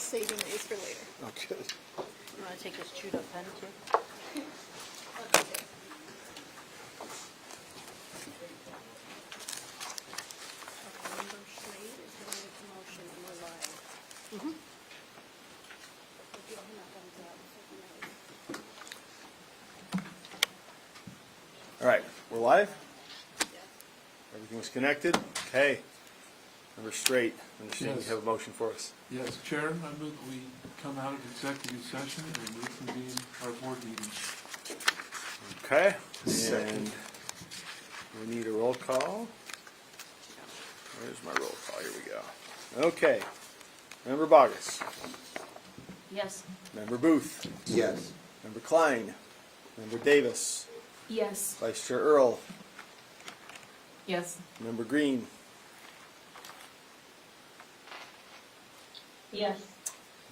saving these for later. Oh, good. You want to take this chewed up pen too? Member Slade is going to make the motion and we're live. All right, we're live? Everything's connected? Okay. We're straight. Understand you Yes. have a motion for us. Yes, Chair, I move that we come out of executive session and reconvene our board meeting. Okay. Second. And we need a roll call. Where's my roll call? Here we go. Okay. Member Bogus. Yes. Member Booth. Yes. Member Cline. Member Davis. Yes. Vice Chair Earl. Yes. Member Green. Yes.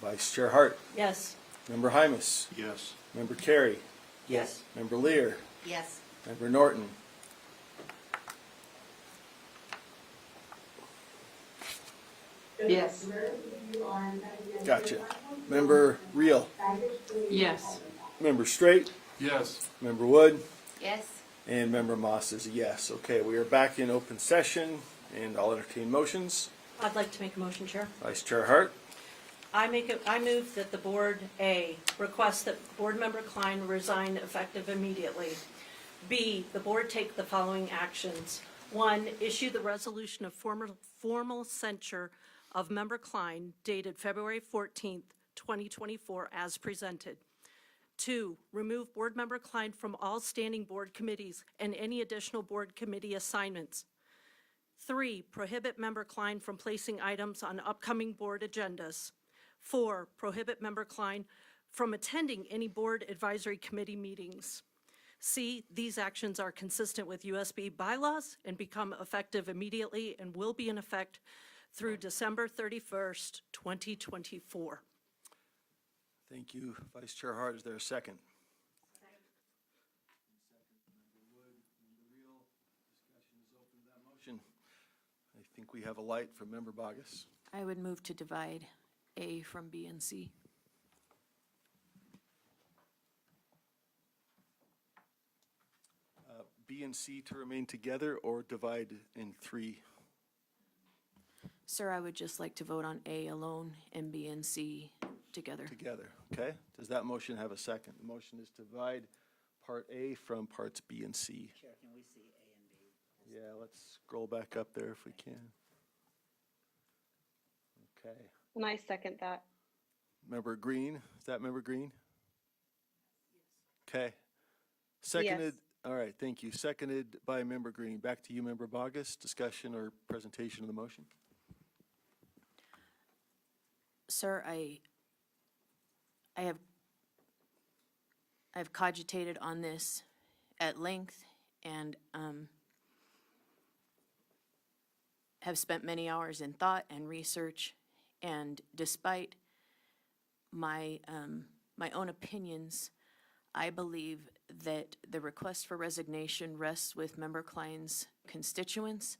Vice Chair Hart. Yes. Member Hymas. Yes. Member Carey. Yes. Member Lear. Yes. Member Norton. Yes. Gotcha. Member Reel. Yes. Member Straight. Yes. Member Wood. Yes. And Member Moss is a yes. Okay, we are back in open session, and I'll entertain motions. I'd like to make a motion, Chair. Vice Chair Hart. I move that the board, A, request that Board Member Cline resign effective immediately. B, the board take the following actions. 1, issue the resolution of formal censure of Member Cline dated February 14th, 2024 as presented. 2, remove Board Member Cline from all standing board committees and any additional board committee assignments. 3, prohibit Member Cline from placing items on upcoming board agendas. 4, prohibit Member Cline from attending any board advisory committee meetings. C, these actions are consistent with USB bylaws and become effective immediately and will be in effect through December 31st, 2024. Thank you, Vice Chair Hart. Is there a second? Second. Member Wood, Member Reel. Discussion is open to that motion. I think we have a light from Member Bogus. I would move to divide A from B and C. B and C to remain together or divide in 3? Sir, I would just like to vote on A alone and B and C together. Together, okay? Does that motion have a second? The motion is to divide Part A from Parts B and C. Chair, can we see A and B? Yeah, let's scroll back up there if we can. Okay. And I second that. Member Green, is that Member Green? Okay. Seconded, all right, thank you. Seconded by Member Green. Back to you, Member Bogus. Discussion or presentation of the motion? Sir, I have cogitated on this at length and have spent many hours in thought and research. And despite my own opinions, I believe that the request for resignation rests with Member Cline's constituents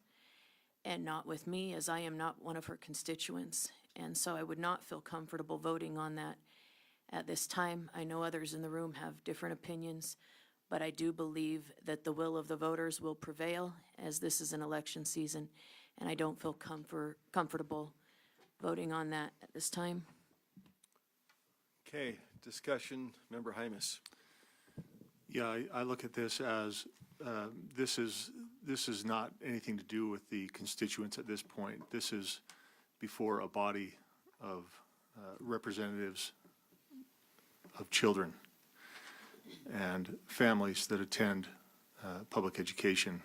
and not with me, as I am not one of her constituents. And so I would not feel comfortable voting on that at this time. I know others in the room have different opinions, but I do believe that the will of the voters will prevail as this is an election season, and I don't feel comfortable voting on that at this time. Okay, discussion, Member Hymas. Yeah, I look at this as this is not anything to do with the constituents at this point. This is before a body of representatives of children and families that attend public education.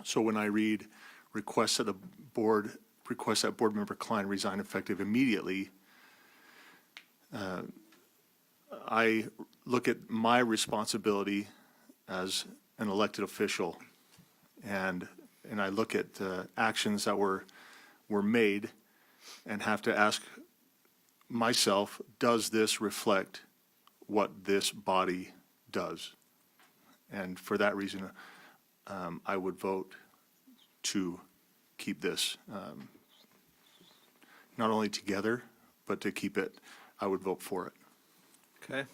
So when I read requests that Board Member Cline resign effective immediately, I look at my responsibility as an elected official, and I look at actions that were made and have to ask myself, does this reflect what this body does? And for that reason, I would vote to keep this not only together, but to keep it, I would vote for it. Okay.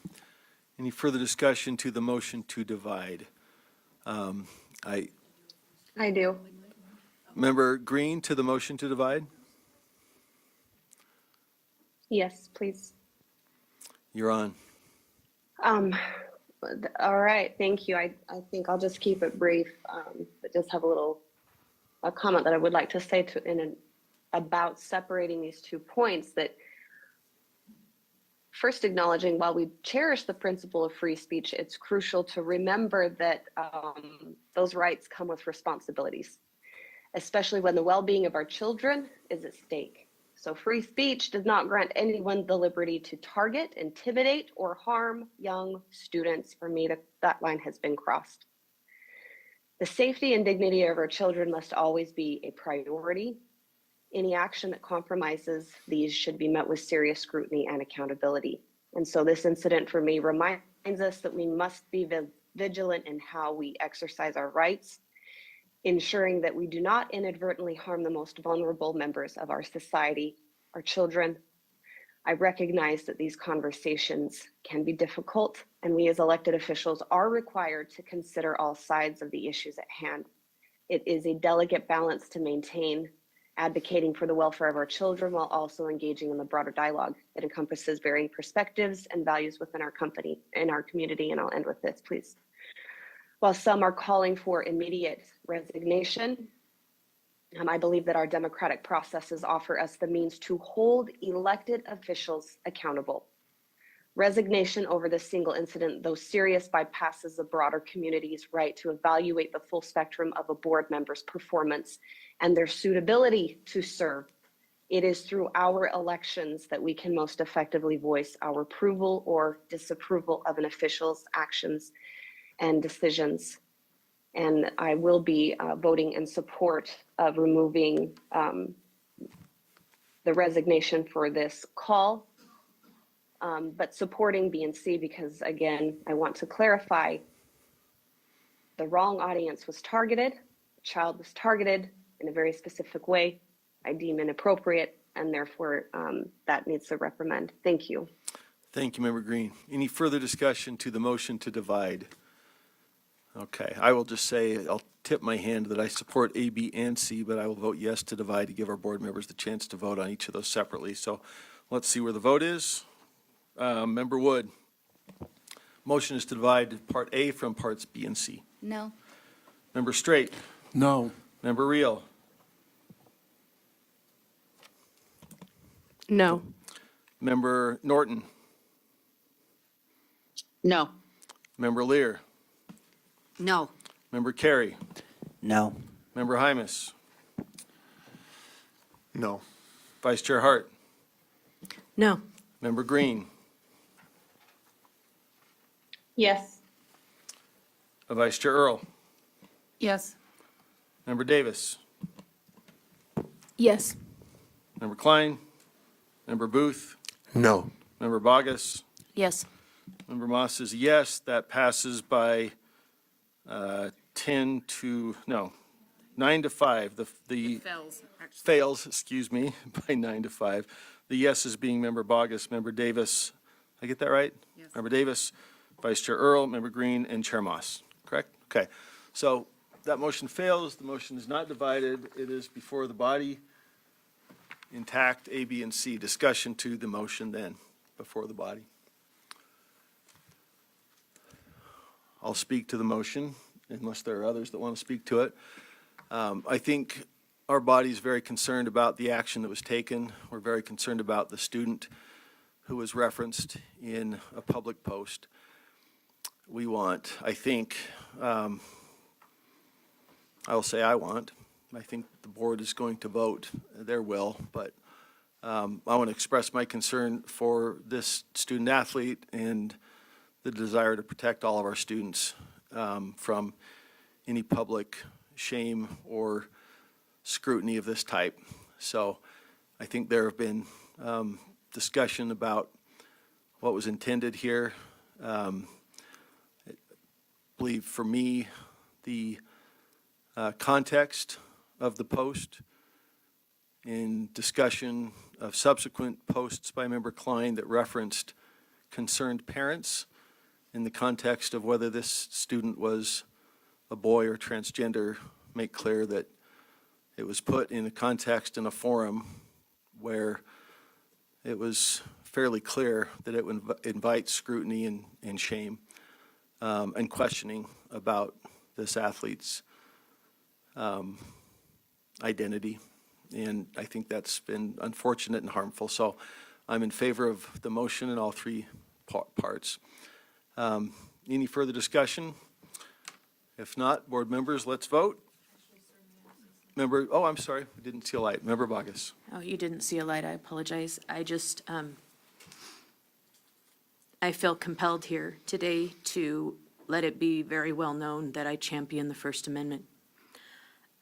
Any further discussion to the motion to divide? I, I do. Member Green to the motion to divide? Yes, please. You're on. All right, thank you. I think I'll just keep it brief, but just have a comment that I would like to say about separating these 2 points. That first, acknowledging while we cherish the principle of free speech, it's crucial to remember that those rights come with responsibilities, especially when the well-being of our children is at stake. So free speech does not grant anyone the liberty to target, intimidate, or harm young students. For me, that line has been crossed. The safety and dignity of our children must always be a priority. Any action that compromises these should be met with serious scrutiny and accountability. And so this incident for me reminds us that we must be vigilant in how we exercise our rights, ensuring that we do not inadvertently harm the most vulnerable members of our society, our children. I recognize that these conversations can be difficult, and we as elected officials are required to consider all sides of the issues at hand. It is a delicate balance to maintain advocating for the welfare of our children while also engaging in the broader dialogue that encompasses varying perspectives and values within our company and our community. And I'll end with this, please. While some are calling for immediate resignation, I believe that our democratic processes offer us the means to hold elected officials accountable. Resignation over this single incident, though serious, bypasses the broader community's right to evaluate the full spectrum of a board member's performance and their suitability to serve. It is through our elections that we can most effectively voice our approval or disapproval of an official's actions and decisions. And I will be voting in support of removing the resignation for this call, but supporting B and C because, again, I want to clarify the wrong audience was targeted, the child was targeted in a very specific way. I deem inappropriate, and therefore that needs a reprimand. Thank you. Thank you, Member Green. Any further discussion to the motion to divide? Okay, I will just say, I'll tip my hand that I support A, B, and C, but I will vote yes to divide to give our board members the chance to vote on each of those separately. So let's see where the vote is. Member Wood, motion is to divide Part A from Parts B and C. No. Member Straight, No. Member Reel, No. Member Norton, No. Member Lear, No. Member Carey, No. Member Hymas, No. Vice Chair Hart, No. Member Green, Yes. Vice Chair Earl, Yes. Member Davis, Yes. Member Cline, Member Booth, No. Member Bogus, Yes. Member Moss is yes. That passes by 9 to 5. The fails, excuse me, by 9 to 5. The yeses being Member Bogus, Member Davis. I get that right? Yes. Member Davis, Vice Chair Earl, Member Green, and Chair Moss. Correct? Okay. So that motion fails. The motion is not divided. It is before the body. Intact, A, B, and C. Discussion to the motion then, before the body. I'll speak to the motion unless there are others that want to speak to it. I think our body is very concerned about the action that was taken. We're very concerned about the student who was referenced in a public post. We want, I think, I will say I want, I think the board is going to vote their will, but I want to express my concern for this student athlete and the desire to protect all of our students from any public shame or scrutiny of this type. So I think there have been discussion about what was intended here. I believe for me, the context of the post in discussion of subsequent posts by Member Cline that referenced concerned parents in the context of whether this student was a boy or transgender, make clear that it was put in a context in a forum where it was fairly clear that it would invite scrutiny and shame and questioning about this athlete's identity. And I think that's been unfortunate and harmful. So I'm in favor of the motion in all three parts. Any further discussion? If not, board members, let's vote. I'm sorry, we didn't see a light. Member Bogus. Oh, you didn't see a light, I apologize. I just, I feel compelled here today to let it be very well known that I champion the First Amendment.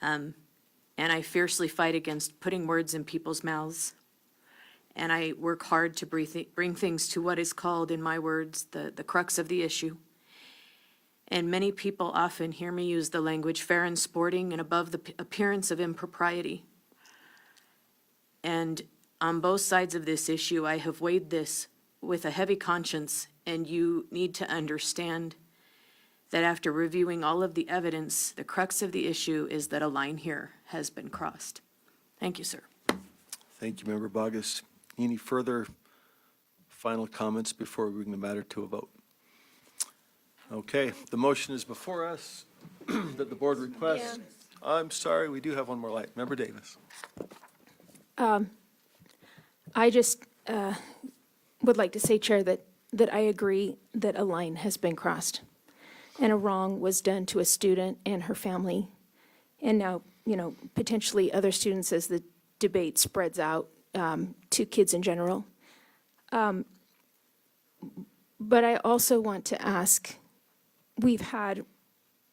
And I fiercely fight against putting words in people's mouths. And I work hard to bring things to what is called, in my words, the crux of the issue. And many people often hear me use the language fair and sporting and above the appearance of impropriety. And on both sides of this issue, I have weighed this with a heavy conscience, and you need to understand that after reviewing all of the evidence, the crux of the issue is that a line here has been crossed. Thank you, sir. Thank you, Member Bogus. Any further final comments before we bring the matter to a vote? Okay, the motion is before us that the board requests. I'm sorry, we do have one more light. Member Davis. I just would like to say, Chair, that I agree that a line has been crossed and a wrong was done to a student and her family. And now, potentially other students as the debate spreads out to kids in general. But I also want to ask, we've had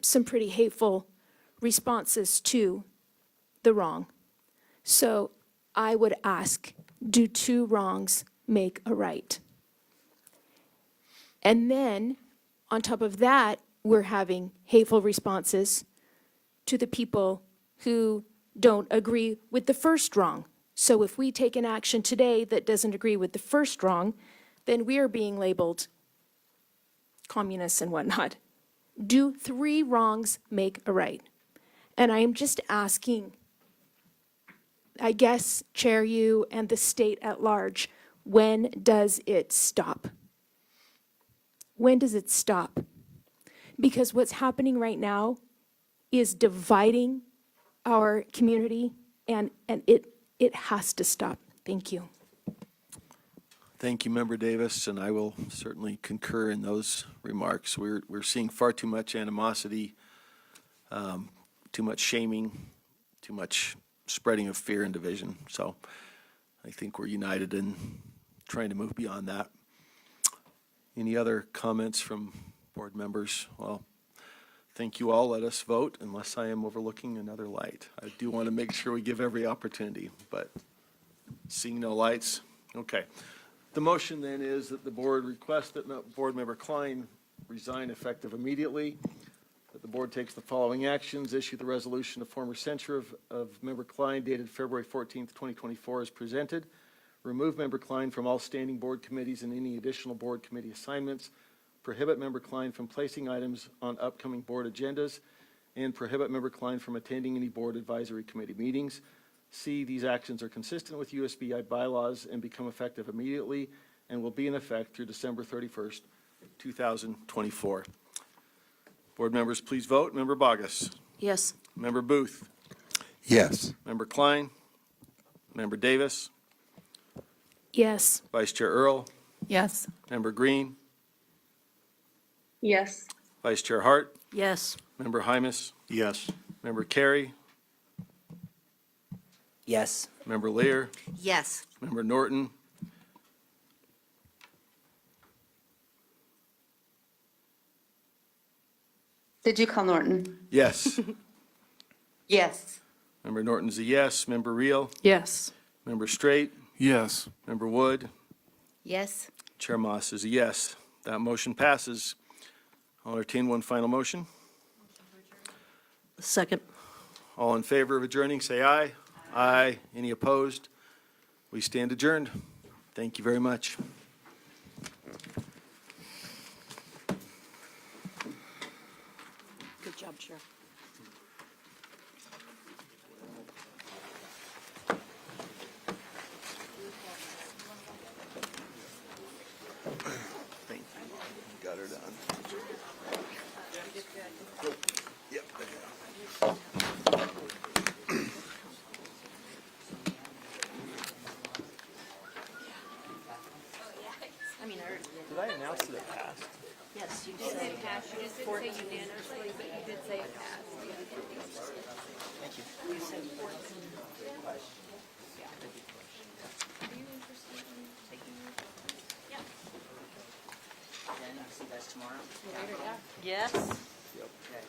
some pretty hateful responses to the wrong. So I would ask, do two wrongs make a right? And then, on top of that, we're having hateful responses to the people who don't agree with the first wrong. So if we take an action today that doesn't agree with the first wrong, then we are being labeled communists and whatnot. Do three wrongs make a right? And I am just asking, I guess, Chair, you and the state at large, when does it stop? When does it stop? Because what's happening right now is dividing our community, and it has to stop. Thank you. Thank you, Member Davis, and I will certainly concur in those remarks. We're seeing far too much animosity, too much shaming, too much spreading of fear and division. So I think we're united in trying to move beyond that. Any other comments from board members? Well, thank you all. Let us vote unless I am overlooking another light. I do want to make sure we give every opportunity, but seeing no lights, okay. The motion then is that the board request that Board Member Cline resign effective immediately, that the board takes the following actions: issue the resolution of former censure of Member Cline dated February 14th, 2024 as presented, remove Member Cline from all standing board committees and any additional board committee assignments, prohibit Member Cline from placing items on upcoming board agendas, and prohibit Member Cline from attending any board advisory committee meetings. C, these actions are consistent with USBI bylaws and become effective immediately and will be in effect through December 31st, 2024. Board members, please vote. Member Bogus. Yes. Member Booth. Yes. Member Cline. Member Davis. Yes. Vice Chair Earl. Yes. Member Green. Yes. Vice Chair Hart. Yes. Member Hymas. Yes. Member Carey. Yes. Member Lear. Yes. Member Norton. Did you call Norton? Yes. Yes. Member Norton's a yes. Member Reel. Yes. Member Straight. Yes. Member Wood. Yes. Chair Moss is a yes. That motion passes. I'll entertain one final motion. Second. All in favor of adjourning, say aye. Aye. Any opposed? We stand adjourned. Thank you very much. Good job, Sheriff. Thank you. Got her done. Yep. Did I announce that it passed? Yes, you did say pass. You just didn't say unanimously, but you did say it passed. Thank you. You said 14. See you guys tomorrow. Yes? Yep. Okay.